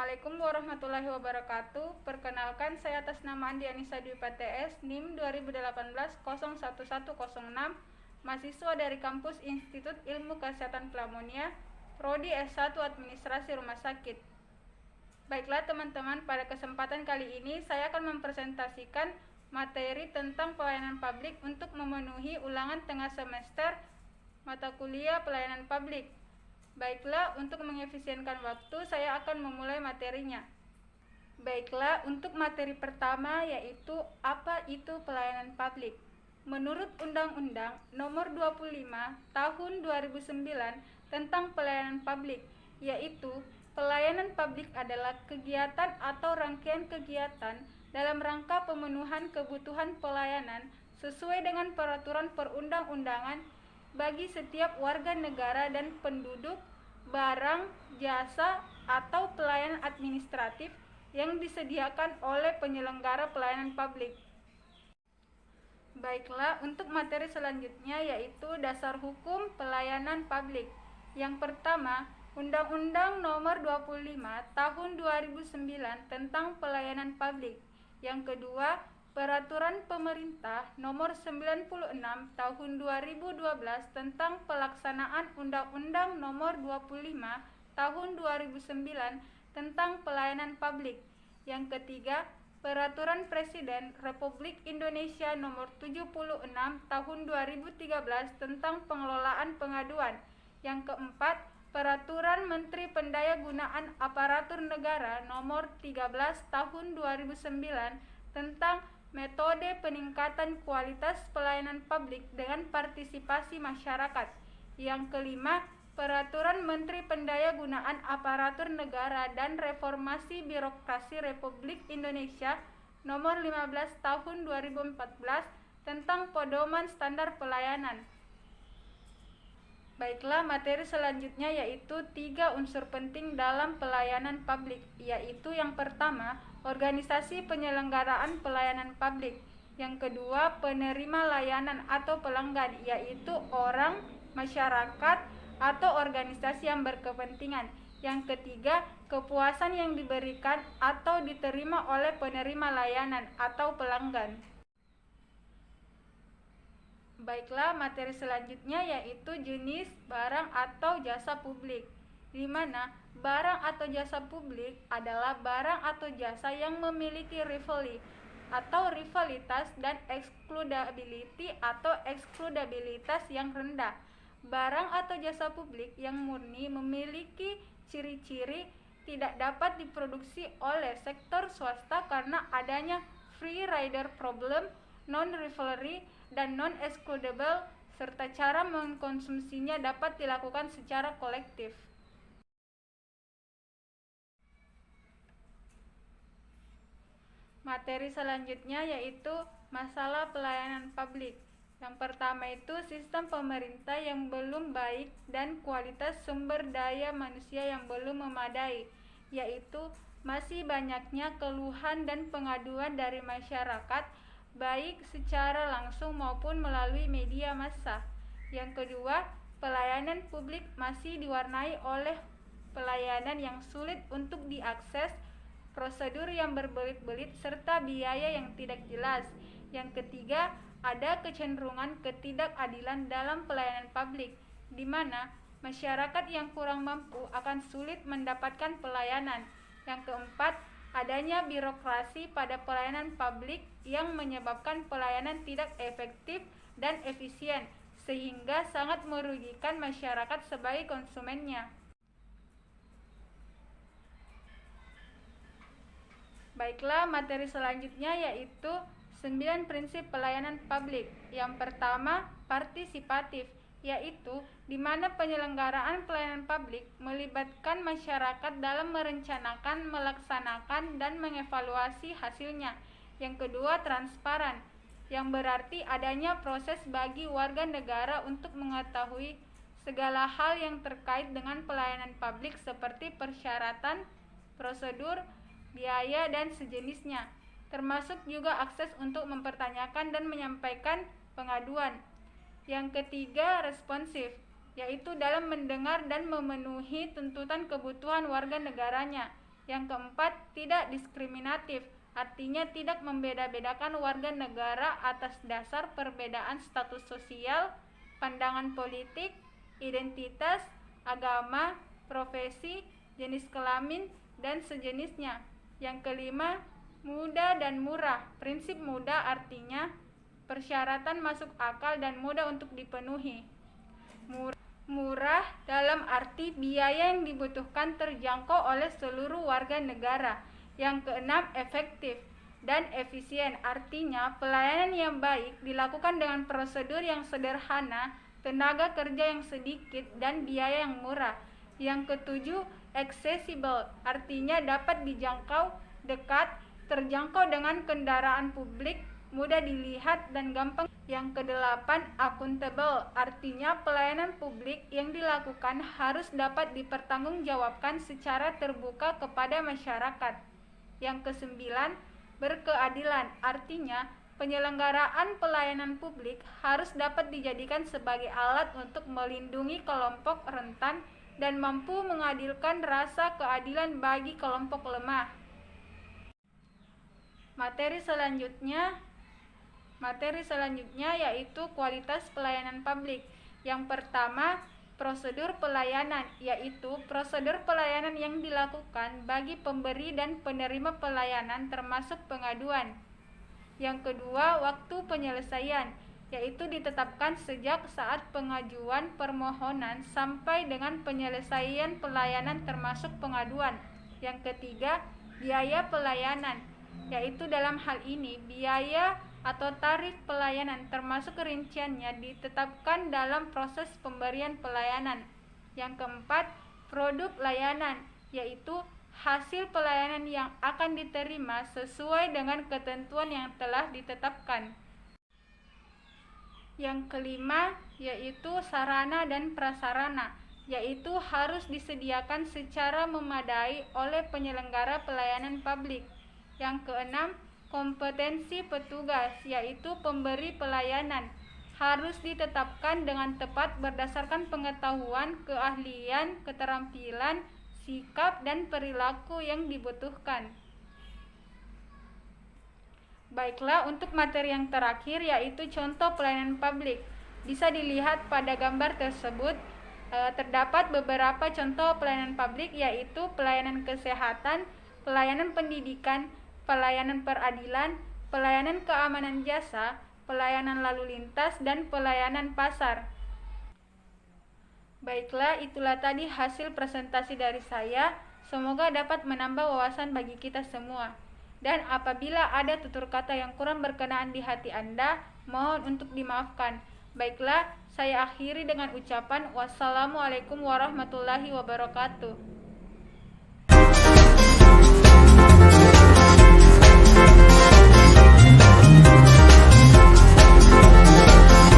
Assalamualaikum warahmatullahi wabarakatuh. Perkenalkan, saya atas nama Andi Anissa Dwi PTS, NIM 2018-01106, mahasiswa dari kampus Institut Ilmu Kesehatan Pneumonia, Prodi S1 Administrasi Rumah Sakit. Baiklah teman-teman, pada kesempatan kali ini saya akan mempresentasikan materi tentang pelayanan publik untuk memenuhi ulangan tengah semester mata kuliah pelayanan publik. Baiklah, untuk mengefisienkan waktu, saya akan memulai materinya. Baiklah, untuk materi pertama yaitu apa itu pelayanan publik. Menurut Undang-Undang Nomor 25 Tahun 2009 tentang pelayanan publik, yaitu pelayanan publik adalah kegiatan atau rangkaian kegiatan dalam rangka pemenuhan kebutuhan pelayanan sesuai dengan peraturan perundang-undangan bagi setiap warga negara dan penduduk, barang, jasa, atau pelayanan administratif yang disediakan oleh penyelenggara pelayanan publik. Baiklah, untuk materi selanjutnya yaitu dasar hukum pelayanan publik. Yang pertama, Undang-Undang Nomor 25 Tahun 2009 tentang pelayanan publik. Yang kedua, Peraturan Pemerintah Nomor 96 Tahun 2012 tentang pelaksanaan Undang-Undang Nomor 25 Tahun 2009 tentang pelayanan publik. Yang ketiga, Peraturan Presiden Republik Indonesia Nomor 76 Tahun 2013 tentang pengelolaan pengaduan. Yang keempat, Peraturan Menteri Pendayagunaan Aparatur Negara Nomor 13 Tahun 2009 tentang metode peningkatan kualitas pelayanan publik dengan partisipasi masyarakat. Yang kelima, Peraturan Menteri Pendayagunaan Aparatur Negara dan Reformasi Birokrasi Republik Indonesia Nomor 15 Tahun 2014 tentang pedoman standar pelayanan. Baiklah, materi selanjutnya yaitu 3 unsur penting dalam pelayanan publik, yaitu yang pertama, organisasi penyelenggaraan pelayanan publik. Yang kedua, penerima layanan atau pelanggan, yaitu orang, masyarakat, atau organisasi yang berkepentingan. Yang ketiga, kepuasan yang diberikan atau diterima oleh penerima layanan atau pelanggan. Baiklah, materi selanjutnya yaitu jenis barang atau jasa publik, di mana barang atau jasa publik adalah barang atau jasa yang memiliki rivalitas dan ekskludabilitas yang rendah. Barang atau jasa publik yang murni memiliki ciri-ciri tidak dapat diproduksi oleh sektor swasta karena adanya free rider problem, non-rivalry, dan non-excludable, serta cara mengkonsumsinya dapat dilakukan secara kolektif. Materi selanjutnya yaitu masalah pelayanan publik. Yang pertama itu sistem pemerintah yang belum baik dan kualitas sumber daya manusia yang belum memadai, yaitu masih banyaknya keluhan dan pengaduan dari masyarakat baik secara langsung maupun melalui media massa. Yang kedua, pelayanan publik masih diwarnai oleh pelayanan yang sulit untuk diakses, prosedur yang berbelit-belit, serta biaya yang tidak jelas. Yang ketiga, ada kecenderungan ketidakadilan dalam pelayanan publik, di mana masyarakat yang kurang mampu akan sulit mendapatkan pelayanan. Yang keempat, adanya birokrasi pada pelayanan publik yang menyebabkan pelayanan tidak efektif dan efisien, sehingga sangat merugikan masyarakat sebagai konsumennya. Baiklah, materi selanjutnya yaitu 9 prinsip pelayanan publik. Yang pertama, partisipatif, yaitu di mana penyelenggaraan pelayanan publik melibatkan masyarakat dalam merencanakan, melaksanakan, dan mengevaluasi hasilnya. Yang kedua, transparan, yang berarti adanya proses bagi warga negara untuk mengetahui segala hal yang terkait dengan pelayanan publik seperti persyaratan, prosedur, biaya, dan sejenisnya, termasuk juga akses untuk mempertanyakan dan menyampaikan pengaduan. Yang ketiga, responsif, yaitu dalam mendengar dan memenuhi tuntutan kebutuhan warga negaranya. Yang keempat, tidak diskriminatif, artinya tidak membeda-bedakan warga negara atas dasar perbedaan status sosial, pandangan politik, identitas, agama, profesi, jenis kelamin, dan sejenisnya. Yang kelima, mudah dan murah. Prinsip mudah artinya persyaratan masuk akal dan mudah untuk dipenuhi. Murah dalam arti biaya yang dibutuhkan terjangkau oleh seluruh warga negara. Yang keenam, efektif dan efisien, artinya pelayanan yang baik dilakukan dengan prosedur yang sederhana, tenaga kerja yang sedikit, dan biaya yang murah. Yang ketujuh, accessible, artinya dapat dijangkau, dekat, terjangkau dengan kendaraan publik, mudah dilihat dan gampang. Yang kedelapan, accountable, artinya pelayanan publik yang dilakukan harus dapat dipertanggungjawabkan secara terbuka kepada masyarakat. Yang kesembilan, berkeadilan, artinya penyelenggaraan pelayanan publik harus dapat dijadikan sebagai alat untuk melindungi kelompok rentan dan mampu mengadilkan rasa keadilan bagi kelompok lemah. Materi selanjutnya yaitu kualitas pelayanan publik. Yang pertama, prosedur pelayanan, yaitu prosedur pelayanan yang dilakukan bagi pemberi dan penerima pelayanan termasuk pengaduan. Yang kedua, waktu penyelesaian, yaitu ditetapkan sejak saat pengajuan permohonan sampai dengan penyelesaian pelayanan termasuk pengaduan. Yang ketiga, biaya pelayanan, yaitu dalam hal ini biaya atau tarif pelayanan termasuk rinciannya ditetapkan dalam proses pemberian pelayanan. Yang keempat, produk layanan, yaitu hasil pelayanan yang akan diterima sesuai dengan ketentuan yang telah ditetapkan. Yang kelima, yaitu sarana dan prasarana, yaitu harus disediakan secara memadai oleh penyelenggara pelayanan publik. Yang keenam, kompetensi petugas, yaitu pemberi pelayanan, harus ditetapkan dengan tepat berdasarkan pengetahuan, keahlian, keterampilan, sikap, dan perilaku yang dibutuhkan. Baiklah, untuk materi yang terakhir yaitu contoh pelayanan publik. Bisa dilihat pada gambar tersebut, terdapat beberapa contoh pelayanan publik, yaitu pelayanan kesehatan, pelayanan pendidikan, pelayanan peradilan, pelayanan keamanan jasa, pelayanan lalu lintas, dan pelayanan pasar. Baiklah, itulah tadi hasil presentasi dari saya. Semoga dapat menambah wawasan bagi kita semua. Dan apabila ada tutur kata yang kurang berkenaan di hati Anda, mohon untuk dimaafkan. Baiklah, saya akhiri dengan ucapan wassalamualaikum warahmatullahi wabarakatuh.